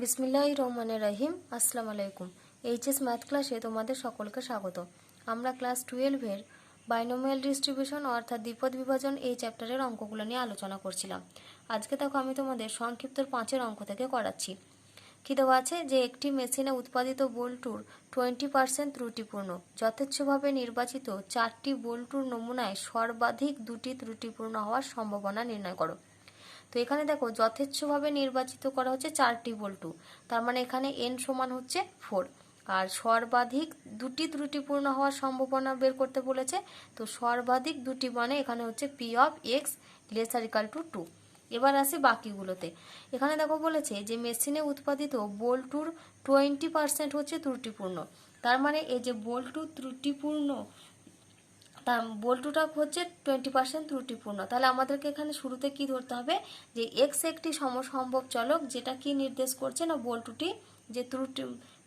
বিসমিল্লাহির রহমানির রহিম। আসসালামু আলাইকুম। এইচএস ম্যাথ ক্লাসে তোমাদের সকলকে স্বাগত। আমরা ক্লাস 12-এর বাইনোমিয়াল ডিস্ট্রিবিউশন অর্থাৎ দ্বিপদ বিভাজন এই চ্যাপ্টারের অঙ্কগুলো নিয়ে আলোচনা করছিলাম। আজকে দেখো আমি তোমাদের সংক্ষিপ্ত 5-এর অঙ্ক থেকে করাচ্ছি। কী দেওয়া আছে যে একটি মেশিনে উৎপাদিত বল্টুর 20% ত্রুটিপূর্ণ। যথেচ্ছভাবে নির্বাচিত 4টি বল্টুর নমুনায় সর্বাধিক 2টি ত্রুটিপূর্ণ হওয়ার সম্ভাবনা নির্ণয় করো। তো এখানে দেখো যথেচ্ছভাবে নির্বাচিত করা হচ্ছে 4টি বল্টু, তার মানে এখানে n সমান হচ্ছে 4। আর সর্বাধিক 2টি ত্রুটিপূর্ণ হওয়ার সম্ভাবনা বের করতে বলেছে। তো সর্বাধিক 2টি মানে এখানে হচ্ছে p of x lesser equal to 2। এবার আসি বাকিগুলোতে। এখানে দেখো বলেছে যে মেশিনে উৎপাদিত বল্টুর 20% হচ্ছে ত্রুটিপূর্ণ। তার মানে এই যে বল্টু ত্রুটিপূর্ণ, তা বল্টুটা হচ্ছে 20% ত্রুটিপূর্ণ। তাহলে আমাদেরকে এখানে শুরুতে কি ধরতে হবে যে x একটি সমসম্ভব চলক, যেটা কি নির্দেশ করছে না বল্টুটি যে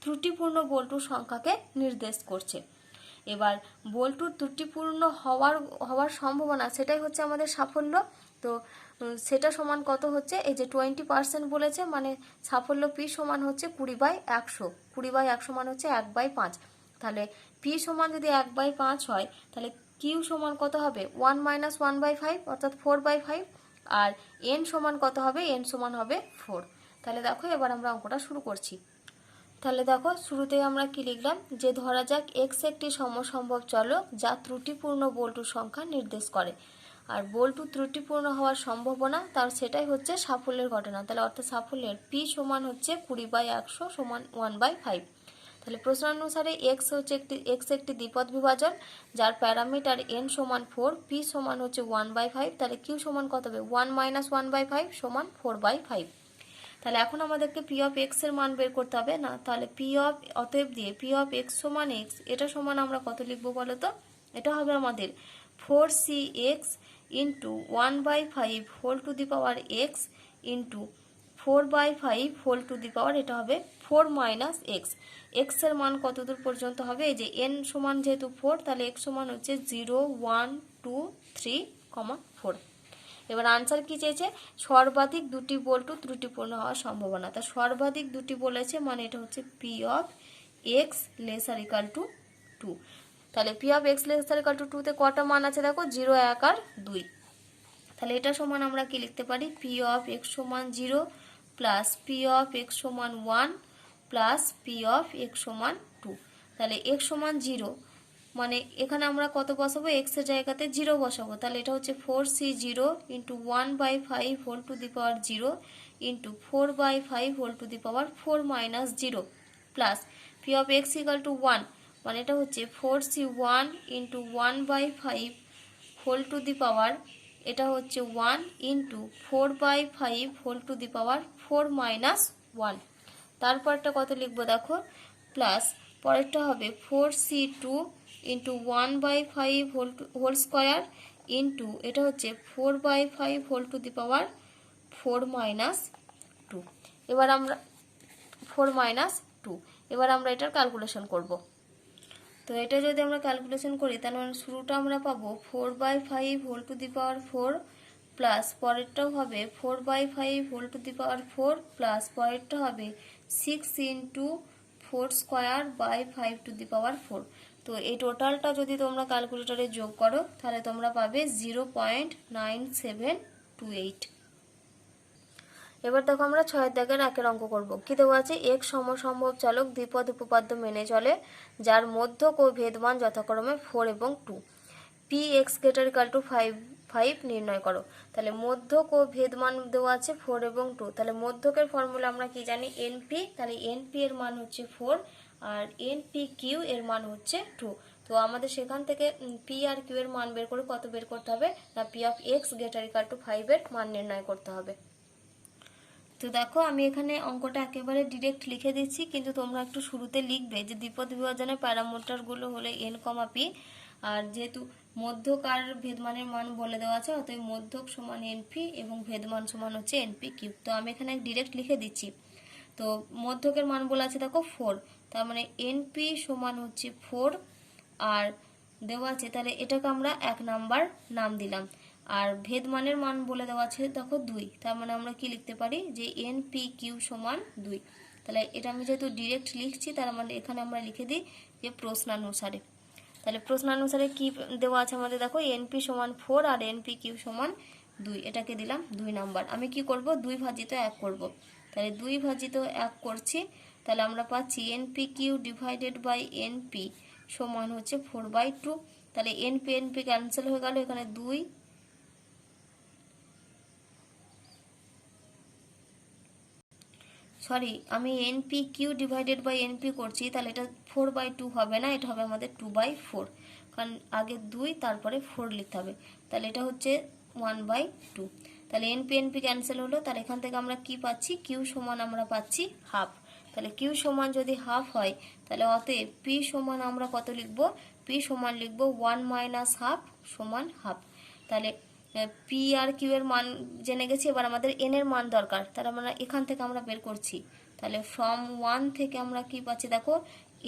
ত্রুটিপূর্ণ বল্টুর সংখ্যাকে নির্দেশ করছে। এবার বল্টুর ত্রুটিপূর্ণ হওয়ার সম্ভাবনা, সেটাই হচ্ছে আমাদের সাফল্য। তো সেটা সমান কত হচ্ছে, এই যে 20% বলেছে, মানে সাফল্য p সমান হচ্ছে 20/100। 20/100 মান হচ্ছে 1/5। তাহলে p সমান যদি 1/5 হয়, তাহলে q সমান কত হবে 1 - 1/5 অর্থাৎ 4/5। আর n সমান কত হবে, n সমান হবে 4। তাহলে দেখো এবার আমরা অঙ্কটা শুরু করছি। তাহলে দেখো শুরুতেই আমরা কি লিখলাম যে ধরা যাক x একটি সমসম্ভব চলক যা ত্রুটিপূর্ণ বল্টুর সংখ্যা নির্দেশ করে। আর বল্টু ত্রুটিপূর্ণ হওয়ার সম্ভাবনা তার সেটাই হচ্ছে সাফল্যের ঘটনা। তাহলে অর্থাৎ সাফল্যের p সমান হচ্ছে 20/100 সমান 1/5। তাহলে প্রশ্নানুসারে x একটি দ্বিপদ বিভাজন যার প্যারামিটার n সমান 4, p সমান হচ্ছে 1/5। তাহলে q সমান কত হবে 1 - 1/5 সমান 4/5। তাহলে এখন আমাদেরকে p of x এর মান বের করতে হবে না। তাহলে অতএব দিয়ে p of x সমান x, এটা সমান আমরা কত লিখবো বলো তো? এটা হবে আমাদের 4cx into 1/5 whole to the power x into 4/5 whole to the power, এটা হবে 4 - x। x এর মান কত দূর পর্যন্ত হবে, এই যে n সমান যেহেতু 4, তাহলে x সমান হচ্ছে 0 1 2 3, 4। এবার আনসার কি চেয়েছে, সর্বাধিক 2টি বল্টু ত্রুটিপূর্ণ হওয়ার সম্ভাবনা। তা সর্বাধিক 2টি বলেছে, মানে এটা হচ্ছে p of x lesser equal to 2। তাহলে p of x lesser equal to 2 তে কটা মান আছে দেখো, 0 1 আর 2। তাহলে এটা সমান আমরা কি লিখতে পারি, p of x সমান 0 প্লাস p of x সমান 1 প্লাস p of x সমান 2। তাহলে x সমান 0, মানে এখানে আমরা কত বসাবো, x এর জায়গাতে 0 বসাবো। তাহলে এটা হচ্ছে 4c0 into 1/5 whole to the power 0 into 4/5 whole to the power 4 - 0 plus p of x equal to 1, মানে এটা হচ্ছে 4c1 into 1/5 whole to the power, এটা হচ্ছে 1 into 4/5 whole to the power 4 - 1। তারপরটা কত লিখবো দেখো, প্লাস পরেরটা হবে 4c2 into 1/5 whole square into, এটা হচ্ছে 4/5 হোল টু দি পাওয়ার 4 - 2। এবার আমরা 4 - 2, এবার আমরা এটার ক্যালকুলেশন করব। তো এটা যদি আমরা ক্যালকুলেশন করি, তাহলে শুরুটা আমরা পাবো 4/5 whole to the power 4 plus পরেরটাও হবে 4/5 whole to the power 4 plus পরেরটা হবে 6 into 4 square by 5 to the power 4। তো এই টোটালটা যদি তোমরা ক্যালকুলেটরে যোগ করো, তাহলে তোমরা পাবে 0.9728। এবার দেখো আমরা 6 দাগের 1 অঙ্ক করব। কি দেওয়া আছে, x সমসম্ভব চলক দ্বিপদ উপপাদ্য মেনে চলে যার মধ্যক ও ভেদমান যথাক্রমে 4 এবং 2। px greater equal to 5 নির্ণয় করো। তাহলে মধ্যক ও ভেদমান দেওয়া আছে 4 এবং 2। তাহলে মধ্যকের ফর্মুলা আমরা কি জানি, np। তাহলে np এর মান হচ্ছে 4 আর npq এর মান হচ্ছে 2। তো আমাদের সেখান থেকে p আর q এর মান বের করে কত বের করতে হবে না, p of x greater equal to 5 এর মান নির্ণয় করতে হবে। তো দেখো আমি এখানে অঙ্কটা একেবারে ডিরেক্ট লিখে দিচ্ছি, কিন্তু তোমরা একটু শুরুতে লিখবে যে দ্বিপদ বিভাজনের প্যারামিটারগুলো হলো n, p। আর যেহেতু মধ্যক আর ভেদমানের মান বলে দেওয়া আছে, অতএব মধ্যক সমান np এবং ভেদমান সমান হচ্ছে npq। তো আমি এখানে ডিরেক্ট লিখে দিচ্ছি। তো মধ্যকের মান বলা আছে দেখো 4, তার মানে np সমান হচ্ছে 4 আর দেওয়া আছে, তাহলে এটাকে আমরা 1 নাম্বার নাম দিলাম। আর ভেদ মানের মান বলে দেওয়া আছে দেখো 2, তার মানে আমরা কি লিখতে পারি যে NPQ সমান 2। তাহলে এটা আমি যেহেতু ডিরেক্ট লিখছি, তার মানে এখানে আমরা লিখে দিই যে প্রশ্নানুসারে। তাহলে প্রশ্নানুসারে কি দেওয়া আছে আমাদের দেখো NP সমান 4 আর NPQ সমান 2, এটাকে দিলাম 2 নাম্বার। আমি কি করব 2 ভাজিত 1 করব, তাহলে 2 ভাজিত 1 করছি, তাহলে আমরা পাচ্ছি NPQ ডিভাইডেড বাই NP সমান হচ্ছে 4/2। তাহলে NP ক্যান্সেল হয়ে গেল, এখানে 2 সরি আমি NPQ ডিভাইডেড বাই NP করছি, তাহলে এটা 4/2 হবে না, এটা হবে আমাদের 2/4, কারণ আগে 2 তারপরে 4 লিখতে হবে। তাহলে এটা হচ্ছে 1/2। তাহলে NP ক্যান্সেল হলো, তাহলে এখান থেকে আমরা কি পাচ্ছি Q সমান আমরা পাচ্ছি হাফ। তাহলে Q সমান যদি হাফ হয়, তাহলে অতএব P সমান আমরা কত লিখব, P সমান লিখব 1 মাইনাস হাফ সমান হাফ। তাহলে পি আর কিউ এর মান জেনে গেছি, এবার আমাদের এন এর মান দরকার, তাহলে আমরা এখান থেকে আমরা বের করছি। তাহলে ফ্রম 1 থেকে আমরা কি পাচ্ছি দেখো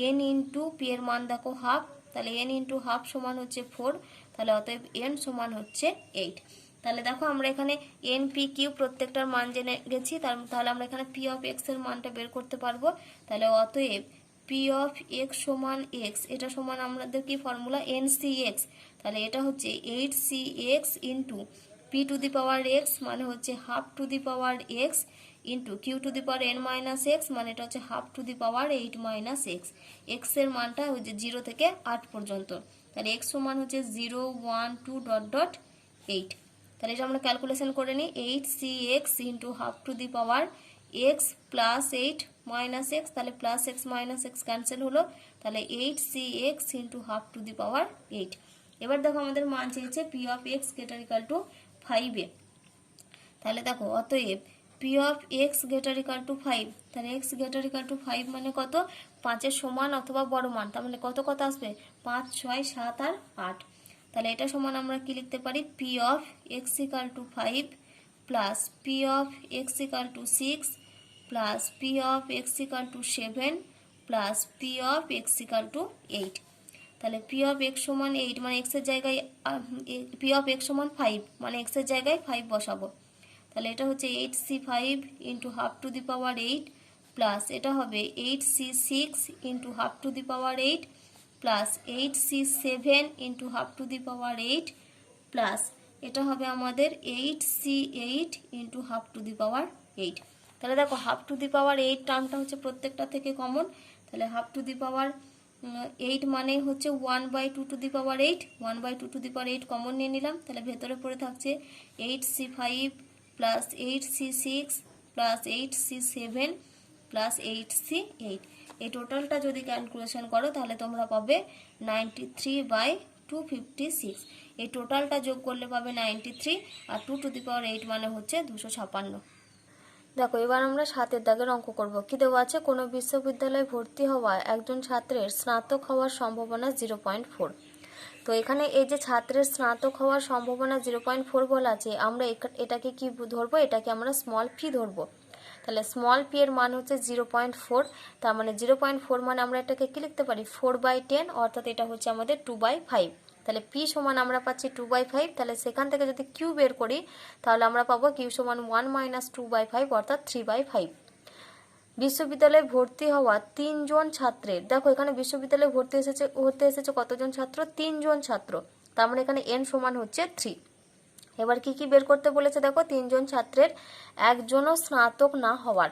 এন ইন্টু পি এর মান দেখো হাফ, তাহলে এন ইন্টু হাফ সমান হচ্ছে 4, তাহলে অতএব এন সমান হচ্ছে 8। তাহলে দেখো আমরা এখানে এন পি কিউ প্রত্যেকটার মান জেনে গেছি, তাহলে আমরা এখানে পি অফ এক্স এর মানটা বের করতে পারবো। তাহলে অতএব পি অফ এক্স সমান এক্স, এটা সমান আমাদের কি ফর্মুলা NCX, তাহলে এটা হচ্ছে 8CX into p to the power x মানে হচ্ছে half to the power x into q to the power n minus x মানে এটা হচ্ছে half to the power 8 minus x. X এর মানটা হচ্ছে 0 থেকে 8 পর্যন্ত, তাহলে এক্স সমান হচ্ছে 0 1 2 ডট ডট 8। তাহলে এটা আমরা ক্যালকুলেশন করে নিই, 8CX into half to the power X plus 8 minus X, তাহলে plus X minus X cancel হলো, তাহলে 8CX into half to the power 8। এবার দেখো আমাদের মান চেয়েছে P of X greater equal to 5 এ। তাহলে দেখো অতএব P of X greater equal to 5, তাহলে এক্স গ্রেটার ইকাল টু 5 মানে কত 5 এর সমান অথবা বড় মান, তার মানে কত কত আসবে 5 6 7 আর 8। তাহলে এটা সমান আমরা কি লিখতে পারি P of x equal to 5 plus P of x equal to 6 plus P of x equal to 7 plus P of x equal to 8। তাহলে পি অফ এক্স সমান 8 মানে এক্সের জায়গায় পি অফ এক্স সমান 5 মানে এক্সের জায়গায় 5 বসাবো। তাহলে এটা হচ্ছে 8C5 into half to the power 8 plus এটা হবে 8C6 into half to the power 8 plus 8C7 into half to the power 8 plus এটা হবে আমাদের 8C8 into half to the power 8। তাহলে দেখো হাফ টু দি পাওয়ার 8 টার্মটা হচ্ছে প্রত্যেকটা থেকে কমন, তাহলে হাফ টু দি পাওয়ার 8 মানে হচ্ছে 1/2 two the power 8, 1/2 two the power 8 common নিয়ে নিলাম, তাহলে ভেতরে পড়ে থাকছে 8C5 plus 8C6 plus 8C7 plus 8C8। এই টোটালটা যদি ক্যালকুলেশন করো তাহলে তোমরা পাবে 93/256। এই টোটালটা যোগ করলে পাবে 93 আর 2 টু দি পাওয়ার 8 মানে হচ্ছে 256। দেখো এবার আমরা 7 দাগের অঙ্ক করব। কি দেওয়া আছে, কোনো বিশ্ববিদ্যালয়ে ভর্তি হওয়া একজন ছাত্রের স্নাতক হওয়ার সম্ভাবনা 0.4। তো এখানে এই যে ছাত্রের স্নাতক হওয়ার সম্ভাবনা 0.4 বলা আছে, আমরা এটাকে কি ধরবো, এটাকে আমরা স্মল পি ধরবো। তাহলে স্মল পি এর মান হচ্ছে 0.4, তার মানে 0.4 মানে আমরা এটাকে কি লিখতে পারি 4/10, অর্থাৎ এটা হচ্ছে আমাদের 2/5। তাহলে পি সমান আমরা পাচ্ছি 2/5, তাহলে সেখান থেকে যদি কিউ বের করি তাহলে আমরা পাবো কিউ সমান 1 মাইনাস 2/5 অর্থাৎ 3/5। বিশ্ববিদ্যালয়ে ভর্তি হওয়া 3 জন ছাত্রের, দেখো এখানে বিশ্ববিদ্যালয়ে ভর্তি এসেছে কতজন ছাত্র 3 জন ছাত্র, তার মানে এখানে n সমান হচ্ছে 3। এবার কি কি বের করতে বলেছে দেখো 3 জন ছাত্রের একজনও স্নাতক না হওয়ার,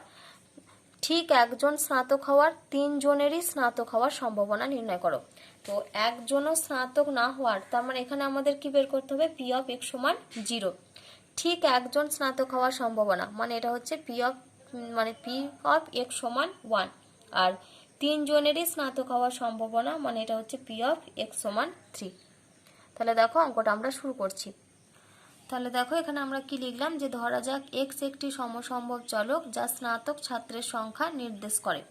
ঠিক একজন স্নাতক হওয়ার 3 জনেরই স্নাতক হওয়ার সম্ভাবনা নির্ণয় করো। তো একজনও স্নাতক না হওয়ার, তার মানে এখানে আমাদের কি বের করতে হবে পি অফ এক্স সমান 0। ঠিক একজন স্নাতক হওয়ার সম্ভাবনা মানে এটা হচ্ছে পি অফ এক্স সমান 1, আর 3 জনেরই স্নাতক হওয়ার সম্ভাবনা মানে এটা হচ্ছে পি অফ এক্স সমান 3। তাহলে দেখো অঙ্কটা আমরা শুরু করছি। তাহলে দেখো এখানে আমরা কি লিখলাম যে ধরা যাক এক্স একটি সমসম্ভব চলক যা স্নাতক ছাত্রের সংখ্যা নির্দেশ করে।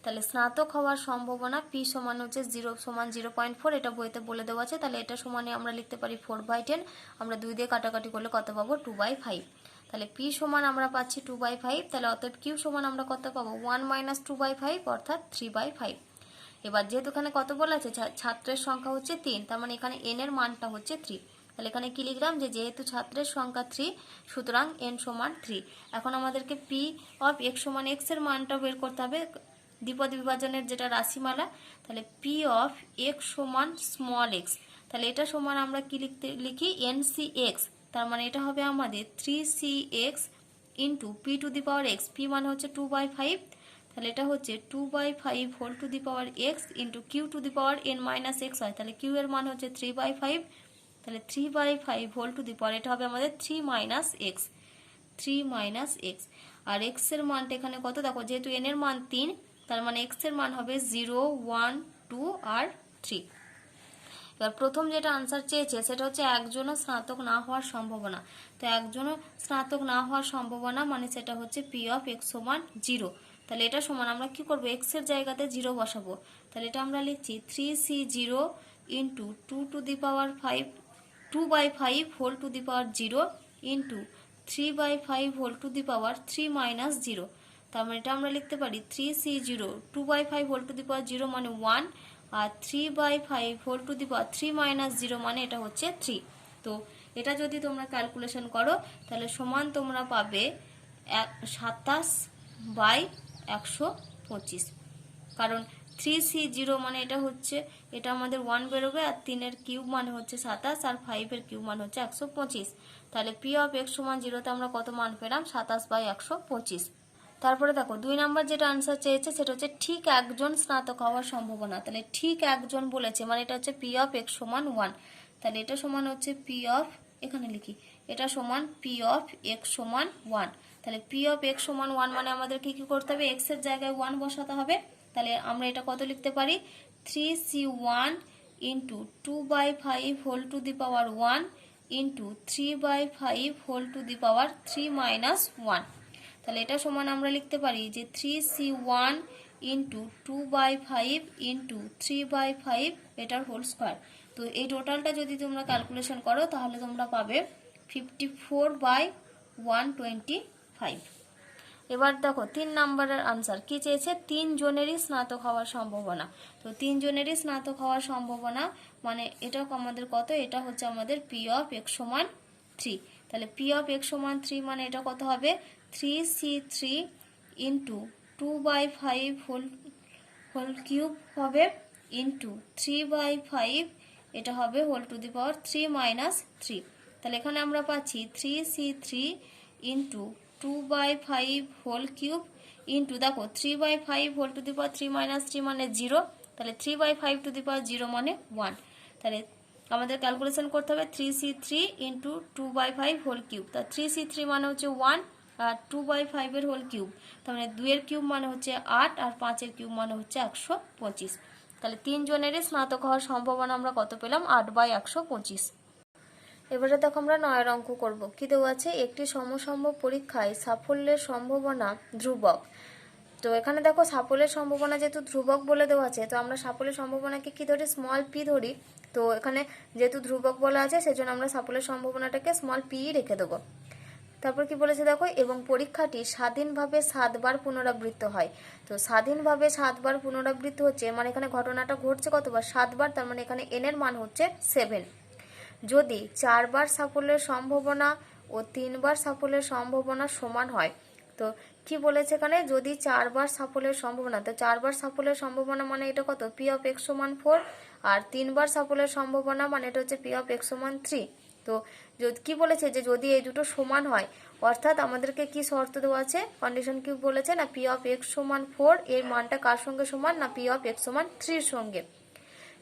তাহলে স্নাতক হওয়ার সম্ভাবনা পি সমান হচ্ছে 0 সমান 0.4, এটা বইতে বলে দেওয়া আছে, তাহলে এটা সমানে আমরা লিখতে পারি 4/10, আমরা 2 দিয়ে কাটাকাটি করলে কত পাবো 2/5। তাহলে পি সমান আমরা পাচ্ছি 2/5, তাহলে অতএব কিউ সমান আমরা কত পাবো 1 মাইনাস 2/5 অর্থাৎ 3/5। এবার যেহেতু এখানে কত বলা আছে ছাত্রের সংখ্যা হচ্ছে 3, তার মানে এখানে n এর মানটা হচ্ছে 3, তাহলে এখানে কি লিখলাম যে যেহেতু ছাত্রের সংখ্যা 3 সুতরাং n সমান 3। এখন আমাদেরকে পি অফ x সমান x এর মানটা বের করতে হবে, দ্বিপদ বিভাজনের যেটা রাশিমালা। তাহলে পি অফ x সমান স্মল x, তাহলে এটা সমান আমরা কি লিখি NCX, তার মানে এটা হবে আমাদের 3CX into p to the power x, p মানে হচ্ছে 2/5, তাহলে এটা হচ্ছে 2/5 whole to the power x into q to the power n minus x হয়, তাহলে কিউ এর মান হচ্ছে 3/5, তাহলে 3/5 হোল টু দি পাওয়ার এটা হবে আমাদের 3 মাইনাস এক্স, 3 মাইনাস এক্স। আর এক্স এর মানটা এখানে কত দেখো, যেহেতু n এর মান 3, তার মানে এক্স এর মান হবে 0, 1, 2 আর 3। এবার প্রথম যেটা আনসার চেয়েছে সেটা হচ্ছে একজনও স্নাতক না হওয়ার সম্ভাবনা। তো একজনও স্নাতক না হওয়ার সম্ভাবনা মানে সেটা হচ্ছে পি অফ এক্স সমান 0। তাহলে এটা সমান আমরা কি করব, এক্স এর জায়গাতে 0 বসাবো। তাহলে এটা আমরা লিখছি 3C0 into 2 to the power 5, 2/5 whole to the power 0 into 3/5 whole to the power 3 minus 0। তার মানে এটা আমরা লিখতে পারি 3C0 2/5 whole to the power 0 মানে 1, আর 3/5 whole to the power 3 minus 0 মানে এটা হচ্ছে 3। তো এটা যদি তোমরা ক্যালকুলেশন করো তাহলে সমান তোমরা পাবে 27/125, কারণ 3C0 মানে এটা হচ্ছে, এটা আমাদের 1 বেরোবে, আর 3 এর কিউব মানে হচ্ছে 27, আর 5 এর কিউব মানে হচ্ছে 125। তাহলে পি অফ এক্স সমান 0তে আমরা কত মান পেলাম, 27/125। তারপরে দেখো 2 নাম্বার যেটা আনসার চেয়েছে সেটা হচ্ছে ঠিক একজন স্নাতক হওয়ার সম্ভাবনা। তাহলে ঠিক একজন বলেছে মানে এটা হচ্ছে পি অফ এক্স সমান 1, তাহলে এটা সমান হচ্ছে পি অফ, এখানে লিখি এটা সমান পি অফ এক্স সমান 1। তাহলে পি অফ এক্স সমান 1 মানে আমাদেরকে কি করতে হবে, এক্স এর জায়গায় 1 বসাতে হবে। তাহলে আমরা এটা কত লিখতে পারি, 3C1 into 2/5 whole to the power 1 into 3/5 whole to the power 3 minus 1। তাহলে এটা সমান আমরা লিখতে পারি যে 3C1 ইন্টু 2/5 ইন্টু 3/5 এটার হোল স্কোয়ার। তো এই টোটালটা যদি তোমরা ক্যালকুলেশন করো তাহলে তোমরা পাবে 54/125। এবার দেখো 3 নাম্বারের আনসার কি চেয়েছে, 3 জনেরই স্নাতক হওয়ার সম্ভাবনা। তো 3 জনেরই স্নাতক হওয়ার সম্ভাবনা মানে এটা আমাদের কত, এটা হচ্ছে আমাদের পি অফ এক্স সমান 3। তাহলে পি অফ এক্স সমান 3 মানে এটা কত হবে, 3C3 ইন্টু 2/5 হোল কিউব হবে ইন্টু 3/5 এটা হবে whole to the power 3 minus 3। তাহলে এখানে আমরা পাচ্ছি 3C3 into 2/5 whole cube into দেখো 3/5 whole to the power 3 minus 3 মানে 0, তাহলে 3/5 টু দি পাওয়ার 0 মানে 1। তাহলে আমাদের ক্যালকুলেশন করতে হবে 3C3 ইন্টু 2/5 হোল কিউব। তা 3C3 মানে হচ্ছে 1, আর 2/5 এর হোল কিউব তার মানে 2 এর কিউব মানে হচ্ছে 8, আর 5 এর কিউব মানে হচ্ছে 125। তাহলে 3 জনেরই স্নাতক হওয়ার সম্ভাবনা আমরা কত পেলাম, 8/125। এবারে দেখো আমরা 9 অঙ্ক করব। কি দেওয়া আছে, একটি সমসম্ভব পরীক্ষায় সাফল্যের সম্ভাবনা ধ্রুবক। তো এখানে দেখো সাফল্যের সম্ভাবনা যেহেতু ধ্রুবক বলে দেওয়া আছে, তো আমরা সাফল্যের সম্ভাবনাকে কি ধরি, স্মল পি ধরি। তো এখানে যেহেতু ধ্রুবক বলা আছে সেজন্য আমরা সাফল্যের সম্ভাবনাটাকে স্মল পি রেখে দেবো। তারপর কি বলেছে দেখো, এবং পরীক্ষাটি স্বাধীনভাবে 7 বার পুনরাবৃত্ত হয়। তো স্বাধীনভাবে 7 বার পুনরাবৃত্ত হচ্ছে মানে এখানে ঘটনাটা ঘটছে কতবার, 7 বার, তার মানে এখানে n এর মান হচ্ছে 7। যদি 4 বার সাফল্যের সম্ভাবনা ও 3 বার সাফল্যের সম্ভাবনা সমান হয়। তো কি বলেছে এখানে, যদি 4 বার সাফল্যের সম্ভাবনা, তো 4 বার সাফল্যের সম্ভাবনা মানে এটা কত, পি অফ এক্স সমান 4, আর 3 বার সাফল্যের সম্ভাবনা মানে এটা হচ্ছে পি অফ এক্স সমান 3। তো কি বলেছে যে যদি এই দুটো সমান হয়, অর্থাৎ আমাদেরকে কি শর্ত দেওয়া আছে, কন্ডিশন কি বলেছে না, পি অফ এক্স সমান 4 এর মানটা কার সঙ্গে সমান না, পি অফ এক্স সমান 3 সঙ্গে।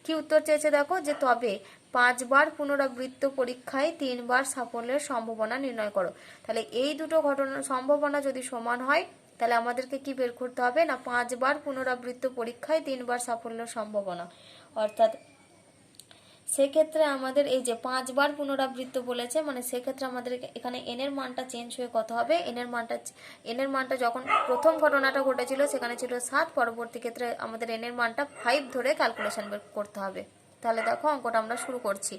কি উত্তর চেয়েছে দেখো, যে তবে 5 বার পুনরাবৃত্ত পরীক্ষায় 3 বার সাফল্যের সম্ভাবনা নির্ণয় করো। তাহলে এই দুটো ঘটনার সম্ভাবনা যদি সমান হয় তাহলে আমাদেরকে কি বের করতে হবে না, 5 বার পুনরাবৃত্ত পরীক্ষায় 3 বার সাফল্যের সম্ভাবনা। অর্থাৎ সেক্ষেত্রে আমাদের এই যে 5 বার পুনরাবৃত্ত বলেছে মানে সেক্ষেত্রে আমাদের এখানে n এর মানটা চেঞ্জ হয়ে কত হবে, n এর মানটা যখন প্রথম ঘটনাটা ঘটেছিল সেখানে ছিল 7, পরবর্তী ক্ষেত্রে আমাদের n এর মানটা 5 ধরে ক্যালকুলেশন বের করতে হবে। তাহলে দেখো অঙ্কটা আমরা শুরু করছি।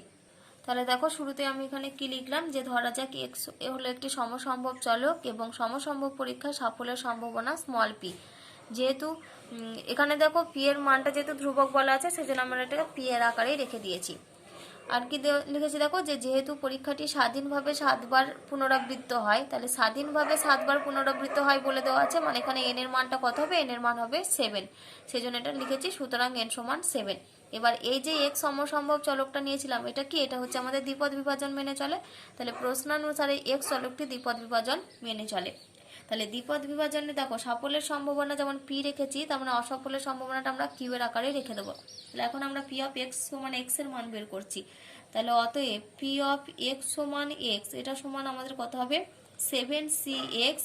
তাহলে দেখো শুরুতে আমি এখানে কি লিখলাম, যে ধরা যাক এক্স হলো একটি সমসম্ভব চলক এবং সমসম্ভব পরীক্ষায় সাফল্যের সম্ভাবনা স্মল পি। যেহেতু এখানে দেখো পি এর মানটা যেহেতু ধ্রুবক বলা আছে সেজন্য আমরা এটাকে পি এর আকারেই রেখে দিয়েছি। আর কি লিখেছি দেখো, যে যেহেতু পরীক্ষাটি স্বাধীনভাবে 7বার পুনরাবৃত্ত হয়, তাহলে স্বাধীনভাবে 7বার পুনরাবৃত্ত হয় বলে দেওয়া আছে, মানে এখানে এন এর মানটা কত হবে, এন এর মান হবে 7, সেই জন্য এটা লিখেছি, সুতরাং এন সমান 7। এবার এই যে x সমসম্ভব চলকটা নিয়েছিলাম, এটা কি, এটা হচ্ছে আমাদের দ্বিপদ বিভাজন মেনে চলে, তাহলে প্রশ্নানুসারে x চলকটি দ্বিপদ বিভাজন মেনে চলে। তাহলে দ্বিপদ বিভাজনে দেখো সাফল্যের সম্ভাবনা যেমন p রেখেছি, তার মানে অসফলের সম্ভাবনাটা আমরা q এর আকারে রেখে দেবো। তাহলে এখন আমরা p অফ x সমান x এর মান বের করছি। তাহলে অতএব p অফ x সমান x, এটা সমান আমাদের কত হবে, 7cx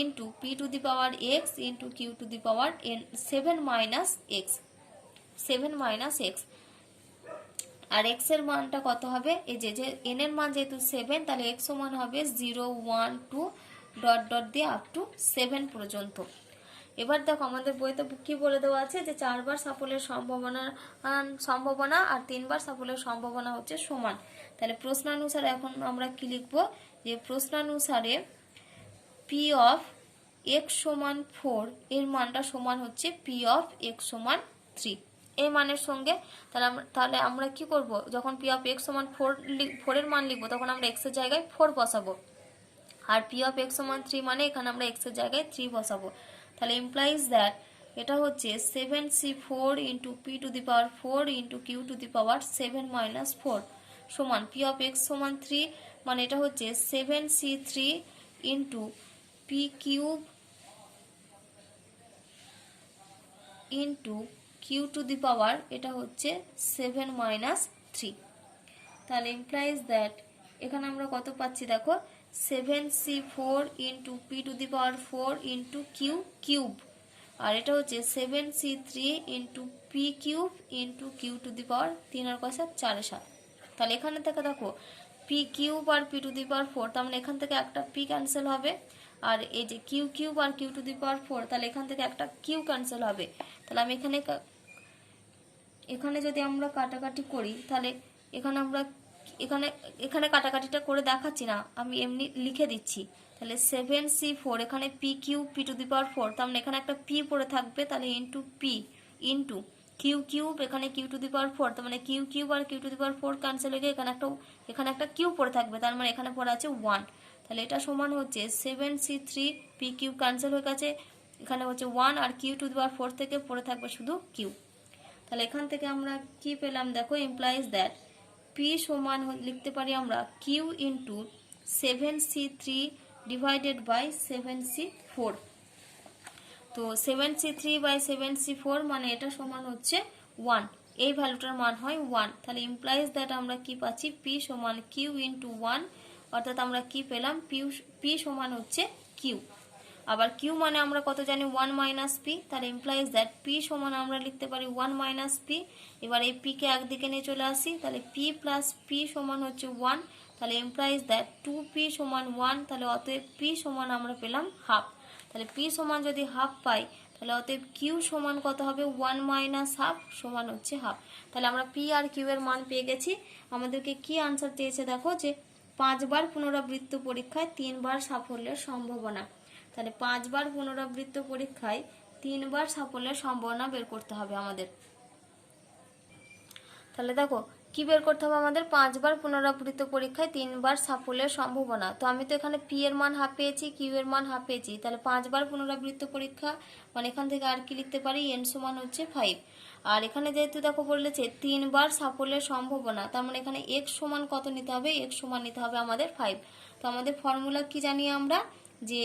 into p to the power x into q to the power n, 7 minus x, 7 minus x। আর x এর মানটা কত হবে, এই যে n এর মান যেহেতু 7, তাহলে x সমান হবে 0 1 2 ডট ডট দিয়ে আপ টু 7 পর্যন্ত। এবার দেখো আমাদের বইতে কি বলে দেওয়া আছে, যে 4বার সাফল্যের সম্ভাবনা আর 3বার সাফল্যের সম্ভাবনা হচ্ছে সমান। তাহলে প্রশ্নানুসারে এখন আমরা কি লিখব, যে প্রশ্নানুসারে p অফ x সমান 4 এর মানটা সমান হচ্ছে p অফ x সমান 3 এই মানের সঙ্গে। তাহলে আমরা কি করব, যখন p অফ x সমান 4 এর মান লিখব, তখন আমরা x এর জায়গায় 4 বসাবো, আর p অফ x সমান 3 মানে এখানে আমরা x এর জায়গায় 3 বসাবো। তাহলে ইমপ্লাইজ দ্যাট এটা হচ্ছে 7c4 into p to the power 4 into q to the power 7 minus 4 সমান p অফ x সমান 3, মানে এটা হচ্ছে 7c3 into p cube into q to the power, এটা হচ্ছে 7 মাইনাস 3। তাহলে ইমপ্লাইজ দ্যাট এখানে আমরা কত পাচ্ছি দেখো, 7c4 into p to the power 4 into q cube, আর এটা হচ্ছে 7c3 into p cube into q to the power 3 আর 5 4 7। তাহলে এখানে থেকে দেখো p কিউব আর p টু দি পাওয়ার 4, তার মানে এখান থেকে একটা p ক্যান্সেল হবে, আর এই যে q কিউব আর q টু দি পাওয়ার 4, তাহলে এখান থেকে একটা q ক্যান্সেল হবে। তাহলে আমি এখানে যদি আমরা কাটাকাটি করি, তাহলে এখানে আমরা এখানে কাটাকাটিটা করে দেখাচ্ছি না, আমি এমনি লিখে দিচ্ছি। তাহলে 7c4 এখানে p cube p to the power 4, তার মানে এখানে একটা p পড়ে থাকবে, তাহলে into p into q cube, এখানে q টু দি পাওয়ার 4, তার মানে q কিউব আর q to the power 4 cancel হয়ে গিয়ে এখানে একটা q পড়ে থাকবে, তার মানে এখানে পড়ে আছে 1। তাহলে এটা সমান হচ্ছে 7c3 p কিউব ক্যান্সেল হয়ে গেছে, এখানে হচ্ছে 1, আর q টু দি পাওয়ার 4 থেকে পড়ে থাকবে শুধু q। তাহলে এখান থেকে আমরা কি পেলাম দেখো, ইমপ্লাইজ দ্যাট p সমান লিখতে পারি আমরা q into 7c3 divided by 7c4। তো 7c3 বাই 7c4 মানে এটা সমান হচ্ছে 1, এই ভ্যালুটার মান হয় 1। তাহলে ইমপ্লাইজ দ্যাট আমরা কি পাচ্ছি, p সমান q ইন্টু 1, অর্থাৎ আমরা কি পেলাম, p সমান হচ্ছে q। আবার q মানে আমরা কত জানি, 1 মাইনাস p, তাহলে ইমপ্লাইজ দ্যাট p সমান আমরা লিখতে পারি 1 মাইনাস p। এবার এই p কে একদিকে নিয়ে চলে আসি, তাহলে p প্লাস p সমান হচ্ছে 1, তাহলে ইমপ্লাইজ দ্যাট 2p সমান 1, তাহলে অতএব p সমান আমরা পেলাম হাফ। তাহলে p সমান যদি হাফ পাই, তাহলে অতএব q সমান কত হবে, 1 মাইনাস হাফ সমান হচ্ছে হাফ। তাহলে আমরা p আর q এর মান পেয়ে গেছি। আমাদেরকে কি আনসার দিয়েছে দেখো, যে 5বার পুনরাবৃত্ত পরীক্ষায় 3বার সাফল্যের সম্ভাবনা। তাহলে 5বার পুনরাবৃত্ত পরীক্ষায় 3বার সাফল্যের সম্ভাবনা বের করতে হবে আমাদের। তাহলে দেখো কি বের করতে হবে আমাদের, 5বার পুনরাবৃত্ত পরীক্ষায় 3বার সাফল্যের সম্ভাবনা। তো আমি তো এখানে p এর মান হাফ পেয়েছি, q এর মান হাফ পেয়েছি, তাহলে 5বার পুনরাবৃত্ত পরীক্ষা মানে এখান থেকে আর কি লিখতে পারি, n সমান হচ্ছে 5। আর এখানে যেহেতু দেখো বলেছে 3বার সাফল্যের সম্ভাবনা, তার মানে এখানে x সমান কত নিতে হবে, x সমান নিতে হবে আমাদের 5। তো আমাদের ফর্মুলা কি জানি আমরা, যে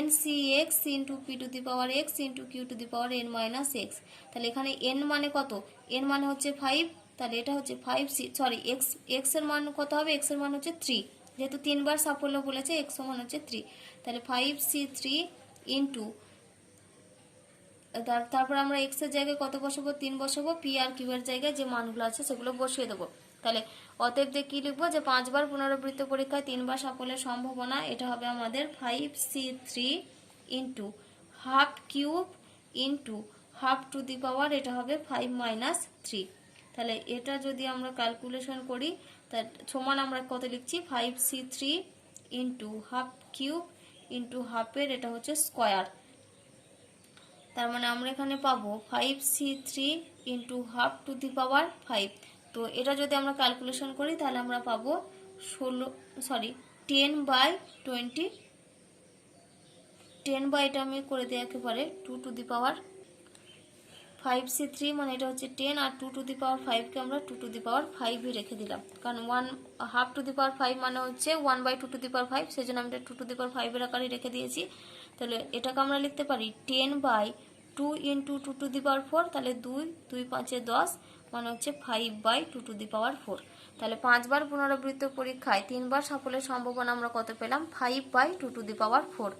ncx into p to the power x into q to the power n minus x। তাহলে এখানে n মানে কত, n মানে হচ্ছে 5, তাহলে এটা হচ্ছে 5c, সরি x এর মান কত হবে, x এর মান হচ্ছে 3, যেহেতু 3বার সাফল্য বলেছে x সমান হচ্ছে 3। তাহলে 5c3 ইন্টু, তারপর আমরা x এর জায়গায় কত বসাবো, 3 বসাবো, p আর q এর জায়গায় যে মানগুলো আছে সেগুলো বসিয়ে দেবো। তাহলে অতএব দিয়ে কি লিখবো, যে 5বার পুনরাবৃত্ত পরীক্ষায় 3বার সাফল্যের সম্ভাবনা, এটা হবে আমাদের 5c3 into half cube into half to the power, এটা হবে 5 মাইনাস 3। তাহলে এটা যদি আমরা ক্যালকুলেশন করি, তার সমান আমরা কত লিখছি, 5c3 into half cube into হাফের, এটা হচ্ছে স্কোয়ার, তার মানে আমরা এখানে পাবো 5c3 into half to the power 5। তো এটা যদি আমরা ক্যালকুলেশন করি তাহলে আমরা পাবো 10/20, 10 বাই এটা আমি করে দিই একেবারে 2^5c3, মানে এটা হচ্ছে 10, আর 2^5 আমরা 2^5 রেখে দিলাম, কারণ 1/2^5 মানে হচ্ছে 1/2^5, সেই জন্য আমি 2^5 এর আকারে রেখে দিয়েছি। তাহলে এটাকে আমরা লিখতে পারি 10/2 × 2^4, তাহলে 2 2 5 10, মানে হচ্ছে 5/2^4। তাহলে 5 বার পুনরাবৃত্ত পরীক্ষায় 3 বার সাফল্যের সম্ভাবনা আমরা কত পেলাম? 5/2^4।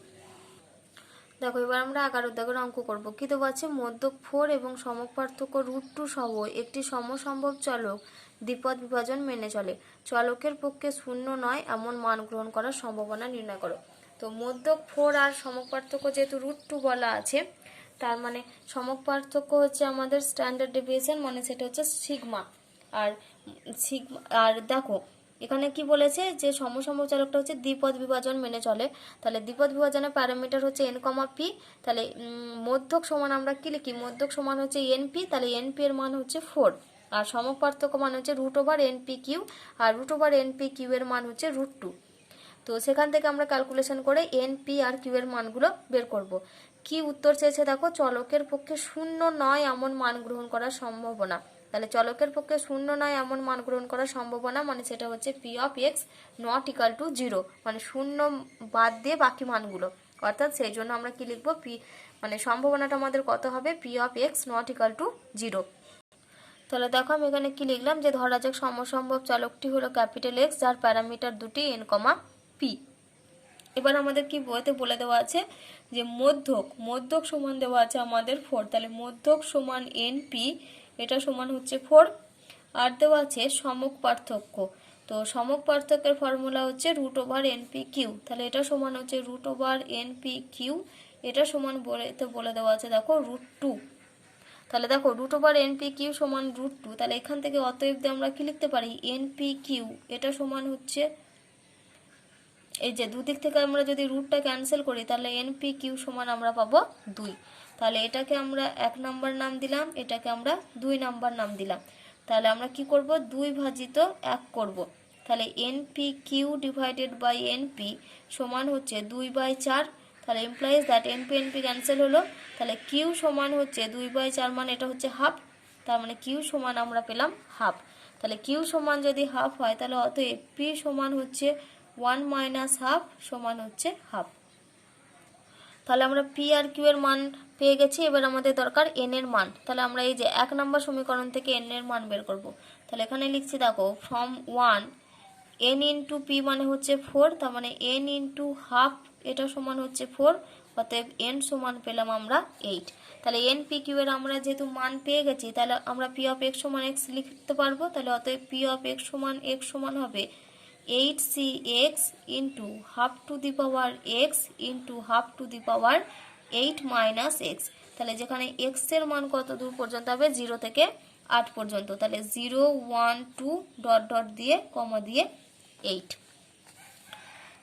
দেখো এবার আমরা 11 দাগের অঙ্ক করব। কি দেওয়া আছে? মধ্যক 4 এবং সমক পার্থক্য √2 সহ একটি সমসম্ভব চলক দ্বিপদ বিভাজন মেনে চলে। চলকের পক্ষে শূন্য নয় এমন মান গ্রহণ করার সম্ভাবনা নির্ণয় করো। তো মধ্যক 4 আর সমক পার্থক্য যেহেতু √2 বলা আছে, তার মানে সমক পার্থক্য হচ্ছে আমাদের স্ট্যান্ডার্ড ডেভিয়েশন, মানে সেটা হচ্ছে সিগমা। আর দেখো এখানে কি বলেছে যে সমসম্ভব চলকটা হচ্ছে দ্বিপদ বিভাজন মেনে চলে। তাহলে দ্বিপদ বিভাজনের প্যারামিটার হচ্ছে n, p। তাহলে মধ্যক সমান আমরা কি লিখি? মধ্যক সমান হচ্ছে np, তাহলে np এর মান হচ্ছে 4, আর সমক পার্থক্য মান হচ্ছে √np_q, আর √np_q এর মান হচ্ছে √2। তো সেখান থেকে আমরা ক্যালকুলেশন করে np আর q এর মানগুলো বের করব। কি উত্তর চেয়েছে দেখো? চলকের পক্ষে শূন্য নয় এমন মান গ্রহণ করার সম্ভাবনা। তাহলে চলকের পক্ষে শূন্য নয় এমন মান গ্রহণ করার সম্ভাবনা, মানে সেটা হচ্ছে p(x) ≠ 0, মানে শূন্য বাদ দিয়ে বাকি মানগুলো। অর্থাৎ সেই জন্য আমরা কি লিখবো? মানে সম্ভাবনাটা আমাদের কত হবে? p(x) ≠ 0। তাহলে দেখো আমি এখানে কি লিখলাম, যে ধরা যাক সমসম্ভব চলকটি হলো X, যার প্যারামিটার দুটি n, p। এবার আমাদের কি বইতে বলে দেওয়া আছে যে মধ্যক সমান দেওয়া আছে আমাদের 4, তাহলে মধ্যক সমান np, এটা সমান হচ্ছে 4। আর দেওয়া আছে সমক পার্থক্য, তো সমক পার্থক্যের ফর্মুলা হচ্ছে √np_q, তাহলে এটা সমান হচ্ছে √np_q, এটা সমান বলে দেওয়া আছে দেখো √2। তাহলে দেখো √np_q সমান √2, তাহলে এখান থেকে অতএব আমরা কি লিখতে পারি? np_q এটা সমান হচ্ছে, এই যে দুদিক থেকে আমরা যদি রুটটা ক্যান্সেল করি তাহলে np_q সমান আমরা পাবো 2। তাহলে এটাকে আমরা 1 নাম্বার নাম দিলাম, এটাকে আমরা 2 নাম্বার নাম দিলাম। তাহলে আমরা কি করব? 2/1 করব। তাহলে np_q / np সমান হচ্ছে 2/4। তাহলে ইমপ্লাইজ দ্যাট np ক্যান্সেল হলো, তাহলে q সমান হচ্ছে 2/4, মানে এটা হচ্ছে হাফ। তার মানে q সমান আমরা পেলাম হাফ। তাহলে q সমান যদি হাফ হয় তাহলে অতএব p সমান হচ্ছে 1 - ½ সমান হচ্ছে হাফ। তাহলে আমরা p আর q এর মান পেয়ে গেছি। এবার আমাদের দরকার n এর মান। তাহলে আমরা এই যে 1 নম্বর সমীকরণ থেকে n এর মান বের করব। তাহলে এখানে লিখছি দেখো ফ্রম 1 n × p মানে হচ্ছে 4, তার মানে n × হাফ এটা সমান হচ্ছে 4, অতএব n সমান পেলাম আমরা 8। তাহলে np_q এর আমরা যেহেতু মান পেয়ে গেছি, তাহলে আমরা p(x) সমান x লিখতে পারবো। তাহলে অতএব p(x) সমান x সমান হবে 8cx × ½ x × ½ 8 - তাহলে যেখানে x এর মান কত দূর পর্যন্ত হবে? 0 থেকে 8 পর্যন্ত। তাহলে 0 1 2 ডট ডট দিয়ে কমা দিয়ে 8।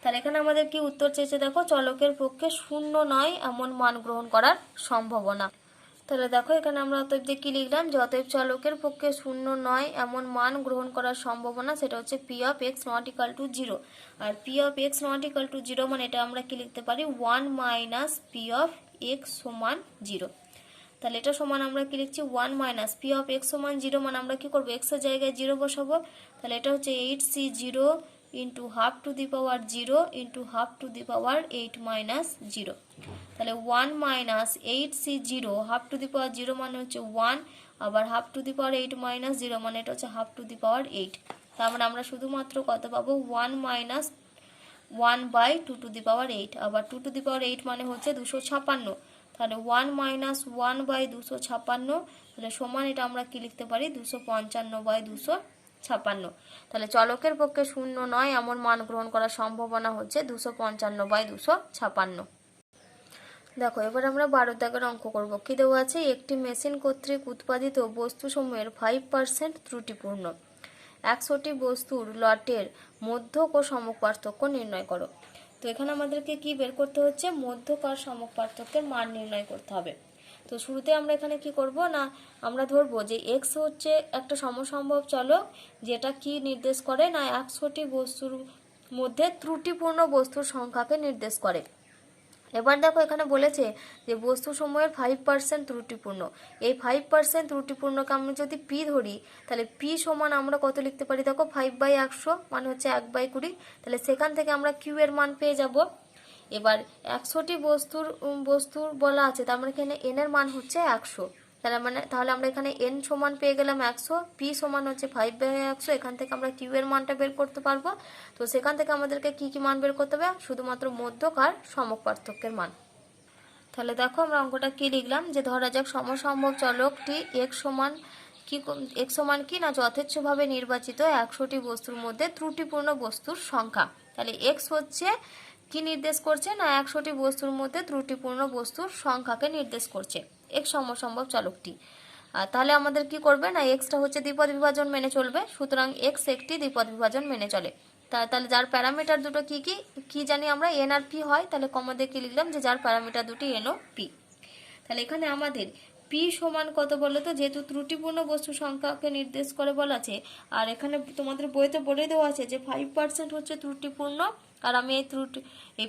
তাহলে এখানে আমাদের কি উত্তর চেয়েছে দেখো? চলকের পক্ষে শূন্য নয় এমন মান গ্রহণ করার সম্ভাবনা। তাহলে দেখো এখানে আমরা অতএব যে কি লিখলাম, যে অতএব চলকের পক্ষে শূন্য নয় এমন মান গ্রহণ করার সম্ভাবনা, সেটা হচ্ছে p(x) ≠ 0। আর p(x) ≠ 0 মানে এটা আমরা কি লিখতে পারি? 1 - p(x) সমান 0। তাহলে এটা সমান আমরা কি লিখছি? 1 - p(x) সমান 0, মানে আমরা কি করব? x এর জায়গায় 0 বসাবো। তাহলে এটা হচ্ছে 8c0 × ½0 × ½8 - 0। তাহলে 1 - 8c0 ½0 মানে হচ্ছে 1, আবার ½8 - 0 মানে এটা হচ্ছে ½8। তার মানে আমরা শুধুমাত্র কত পাবো? 1 - 1/2^8, আবার 2^8 মানে হচ্ছে 256। তাহলে 1 - 1/256, তাহলে সমান এটা আমরা কি লিখতে পারি? 255/256। তাহলে চলকের পক্ষে শূন্য নয় এমন মান গ্রহণ করার সম্ভাবনা হচ্ছে 255/256। দেখো এবার আমরা 12 দাগের অঙ্ক করব। কি দেওয়া আছে? একটি মেশিন কর্তৃক উৎপাদিত বস্তুসমূহের 5% ত্রুটিপূর্ণ। 100টি বস্তুর লটের মধ্যক ও সমক পার্থক্য নির্ণয় করো। তো এখানে আমাদেরকে কি বের করতে হচ্ছে? মধ্যক আর সমক পার্থক্যের মান নির্ণয় করতে হবে। তো শুরুতে আমরা এখানে কি করব না, আমরা ধরবো যে এক্স হচ্ছে একটা সমসম্ভব চলক, যেটা কি নির্দেশ করে না 100টি বস্তুর মধ্যে ত্রুটিপূর্ণ বস্তুর সংখ্যাকে নির্দেশ করে। এবার দেখো এখানে বলেছে যে বস্তুসমূহের 5% ত্রুটিপূর্ণ। এই 5% ত্রুটিপূর্ণকে আমরা যদি পি ধরি, তাহলে পি সমান আমরা কত লিখতে পারি, দেখো 5/100 মানে হচ্ছে 1/20। তাহলে সেখান থেকে আমরা কিউ এর মান পেয়ে যাব। এবার 100টি বস্তুর বলা আছে, তার মানে এখানে এন এর মান হচ্ছে 100। তাহলে আমরা এখানে এন সমান পেয়ে গেলাম 100, পি সমান হচ্ছে 5/100। এখান থেকে আমরা কিউ এর মানটা বের করতে পারবো। তো সেখান থেকে আমাদেরকে কি কি মান বের করতে হবে, শুধুমাত্র মধ্যক আর সমক পার্থক্যের মান। তাহলে দেখো আমরা অঙ্কটা কি লিখলাম, যে ধরা যাক সমসম্ভব চলকটি এক্স সমান কি না যথেচ্ছভাবে নির্বাচিত 100টি বস্তুর মধ্যে ত্রুটিপূর্ণ বস্তুর সংখ্যা। তাহলে এক্স হচ্ছে কি নির্দেশ করছে না 100টি বস্তুর মধ্যে ত্রুটিপূর্ণ বস্তুর সংখ্যাকে নির্দেশ করছে এক্স সমসম্ভব চলকটি। আর তাহলে আমাদের কি করবে না, এক্সটা হচ্ছে দ্বিপদ বিভাজন মেনে চলবে, সুতরাং এক্স একটি দ্বিপদ বিভাজন মেনে চলে। তাহলে যার প্যারামিটার দুটো কি কি কি জানি আমরা, এন আর পি হয়। তাহলে কমা দিয়ে কি লিখলাম, যে যার প্যারামিটার দুটি এন ও পি। তাহলে এখানে আমাদের পি সমান কত বলো তো, যেহেতু ত্রুটিপূর্ণ বস্তু সংখ্যাকে নির্দেশ করে বলা আছে, আর এখানে তোমাদের বইতে বলে দেওয়া আছে যে 5% হচ্ছে ত্রুটিপূর্ণ। আর আমি এই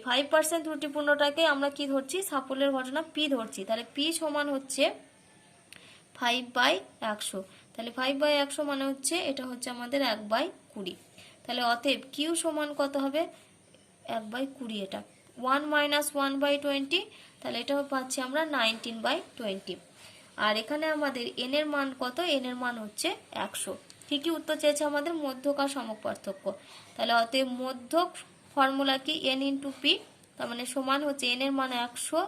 5% ত্রুটিপূর্ণটাকে আমরা কি ধরছি, সাফল্যের ঘটনা পি ধরছি। তাহলে পি সমান হচ্ছে 5/100। তাহলে 5/100 মানে হচ্ছে এটা হচ্ছে আমাদের 1/20। তাহলে অতএব কিউ সমান কত হবে, 1/20। এটা 1 - 1/20, তাহলে এটা পাচ্ছি আমরা 19/20। আর এখানে আমাদের এন এর মান কত, এন এর মান হচ্ছে 100। ঠিকই উত্তর চেয়েছে আমাদের মধ্যক আর সমক পার্থক্য। তাহলে অতএব মধ্যক ফর্মুলা কি, এন ইন্টু পি, তার মানে সমান হচ্ছে এন এর মান 100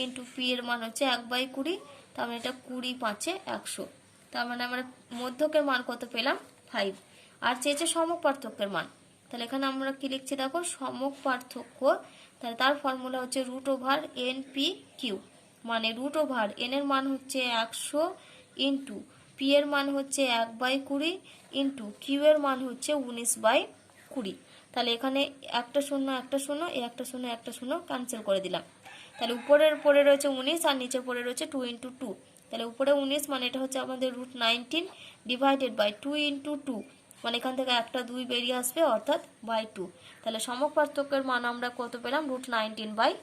ইন্টু পি এর মান হচ্ছে 1/20। তার মানে এটা 20×5=100। তার মানে আমরা মধ্যকের মান কত পেলাম, 5। আর চেয়েছে সমক পার্থক্যের মান। তাহলে এখানে আমরা কি লিখছি দেখো, সমক পার্থক্য, তাহলে তার ফর্মুলা হচ্ছে √NP/Q, মানে √n এর মান হচ্ছে 100 ইন্টু পি এর মান হচ্ছে 1/20 ইন্টু কিউ এর মান হচ্ছে 19/20। তাহলে এখানে একটা শূন্য একটা শূন্য, একটা শূন্য একটা শূন্য ক্যান্সেল করে দিলাম। তাহলে উপরের পরে রয়েছে 19 আর নিচে পরে রয়েছে 2 × 2। তাহলে উপরে 19 মানে এটা হচ্ছে আমাদের √19 ডিভাইডেড বাই 2 × 2, মানে এখান থেকে একটা 2 বেরিয়ে আসবে অর্থাৎ /2। তাহলে সমক পার্থক্যের মান আমরা কত পেলাম, √19/2।